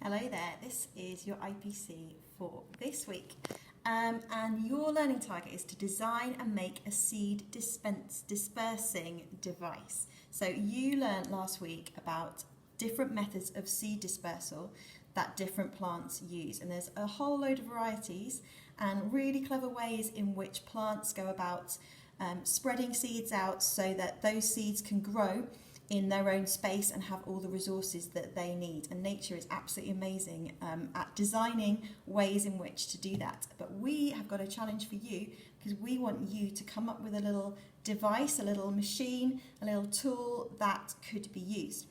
Hello there, this is your IPC for this week. And your learning target is to design and make a seed dispersing device. So you learned last week about different methods of seed dispersal that different plants use. And there's a whole load of varieties and really clever ways in which plants go about spreading seeds out so that those seeds can grow in their own space and have all the resources that they need. And nature is absolutely amazing at designing ways in which to do that. But we have got a challenge for you because we want you to come up with a little device, a little machine, a little tool that could be used.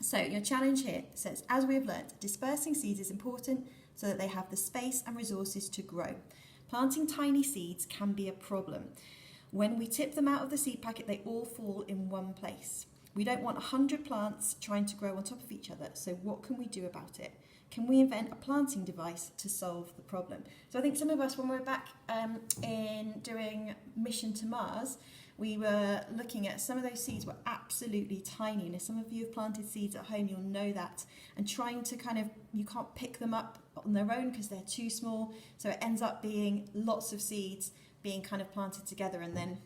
So your challenge here says, as we have learned, dispersing seeds is important so that they have the space and resources to grow. Planting tiny seeds can be a problem. When we tip them out of the seed packet, they all fall in one place. We don't want 100 plants trying to grow on top of each other, so what can we do about it? Can we invent a planting device to solve the problem? So I think some of us, when we were back in doing Mission to Mars, we were looking at some of those seeds were absolutely tiny. And if some of you have planted seeds at home, you'll know that. And trying to you can't pick them up on their own because they're too small. So it ends up being lots of seeds being kind of planted together and then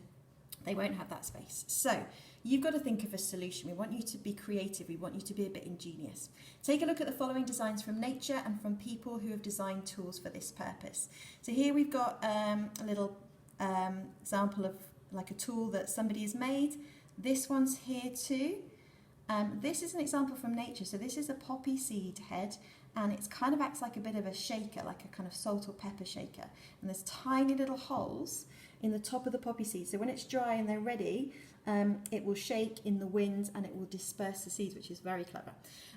they won't have that space. So you've got to think of a solution. We want you to be creative. We want you to be a bit ingenious. Take a look at the following designs from nature and from people who have designed tools for this purpose. So here we've got a little example of like a tool that somebody has made. This one's here too. This is an example from nature. So this is a poppy seed head and it kind of acts like a bit of a shaker, like a kind of salt or pepper shaker. And there's tiny little holes in the top of the poppy seed. So when it's dry and they're ready, it will shake in the wind and it will disperse the seeds, which is very clever.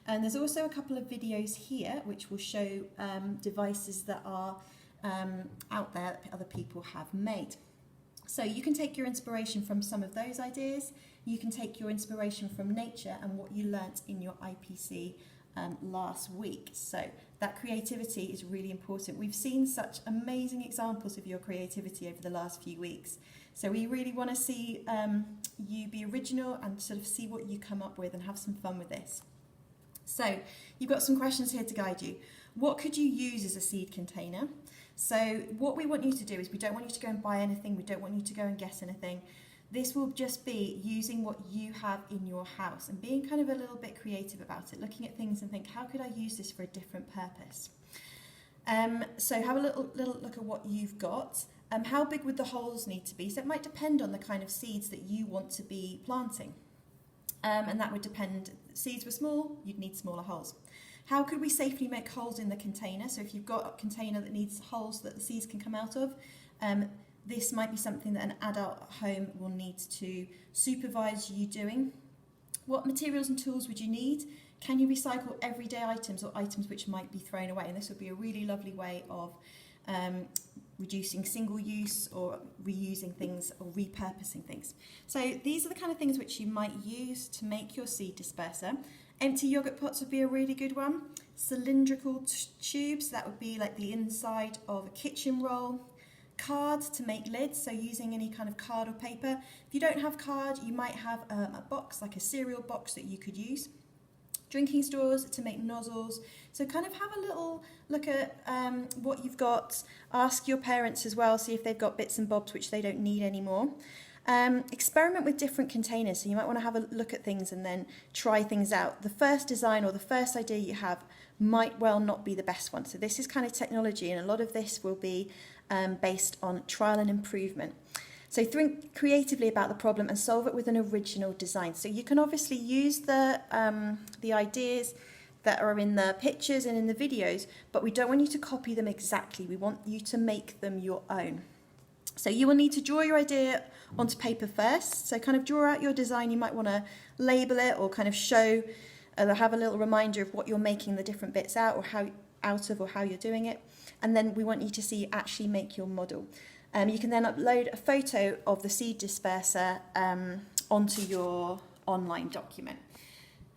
And there's also a couple of videos here which will show devices that are out there that other people have made. So you can take your inspiration from some of those ideas. You can take your inspiration from nature and what you learnt in your IPC last week. So that creativity is really important. We've seen such amazing examples of your creativity over the last few weeks. So we really want to see you be original and sort of see what you come up with and have some fun with this. So you've got some questions here to guide you. What could you use as a seed container? So what we want you to do is we don't want you to go and buy anything. We don't want you to go and guess anything. This will just be using what you have in your house and being kind of a little bit creative about it, looking at things and think, how could I use this for a different purpose? So have a little look at what you've got. How big would the holes need to be? So it might depend on the kind of seeds that you want to be planting. And that would depend. If seeds were small, you'd need smaller holes. How could we safely make holes in the container? So if you've got a container that needs holes that the seeds can come out of, this might be something that an adult at home will need to supervise you doing. What materials and tools would you need? Can you recycle everyday items or items which might be thrown away? And this would be a really lovely way of reducing single use or reusing things or repurposing things. So these are the kind of things which you might use to make your seed disperser. Empty yogurt pots would be a really good one. Cylindrical tubes, that would be like the inside of a kitchen roll. Card to make lids, so using any kind of card or paper. If you don't have card, you might have a box, like a cereal box that you could use. Drinking straws to make nozzles. So kind of have a little look at what you've got. Ask your parents as well, see if they've got bits and bobs which they don't need anymore. Experiment with different containers, so you might want to have a look at things and then try things out. The first design or the first idea you have might well not be the best one. So this is kind of technology, and a lot of this will be based on trial and improvement. So think creatively about the problem and solve it with an original design. So you can obviously use the ideas that are in the pictures and in the videos, but we don't want you to copy them exactly. We want you to make them your own. So you will need to draw your idea onto paper first. So kind of draw out your design. You might want to label it or kind of show, have a little reminder of what you're making the different bits out or how you're doing it. And then we want you to see actually make your model. You can then upload a photo of the seed disperser onto your online document.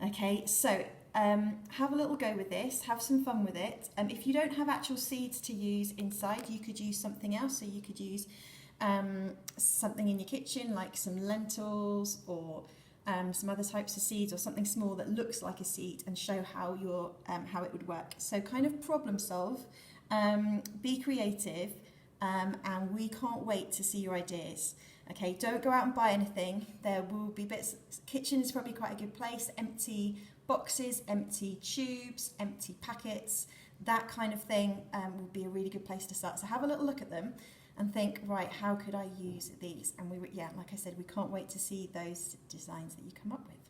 Okay, so have a little go with this, have some fun with it. If you don't have actual seeds to use inside, you could use something else. So you could use something in your kitchen like some lentils or some other types of seeds or something small that looks like a seed and show how how it would work. So kind of problem solve, be creative, and we can't wait to see your ideas. Okay, don't go out and buy anything. There will be bits. Kitchen is probably quite a good place. Empty boxes, empty tubes, empty packets, that kind of thing would be a really good place to start. So have a little look at them and think, right, how could I use these? And like I said, we can't wait to see those designs that you come up with.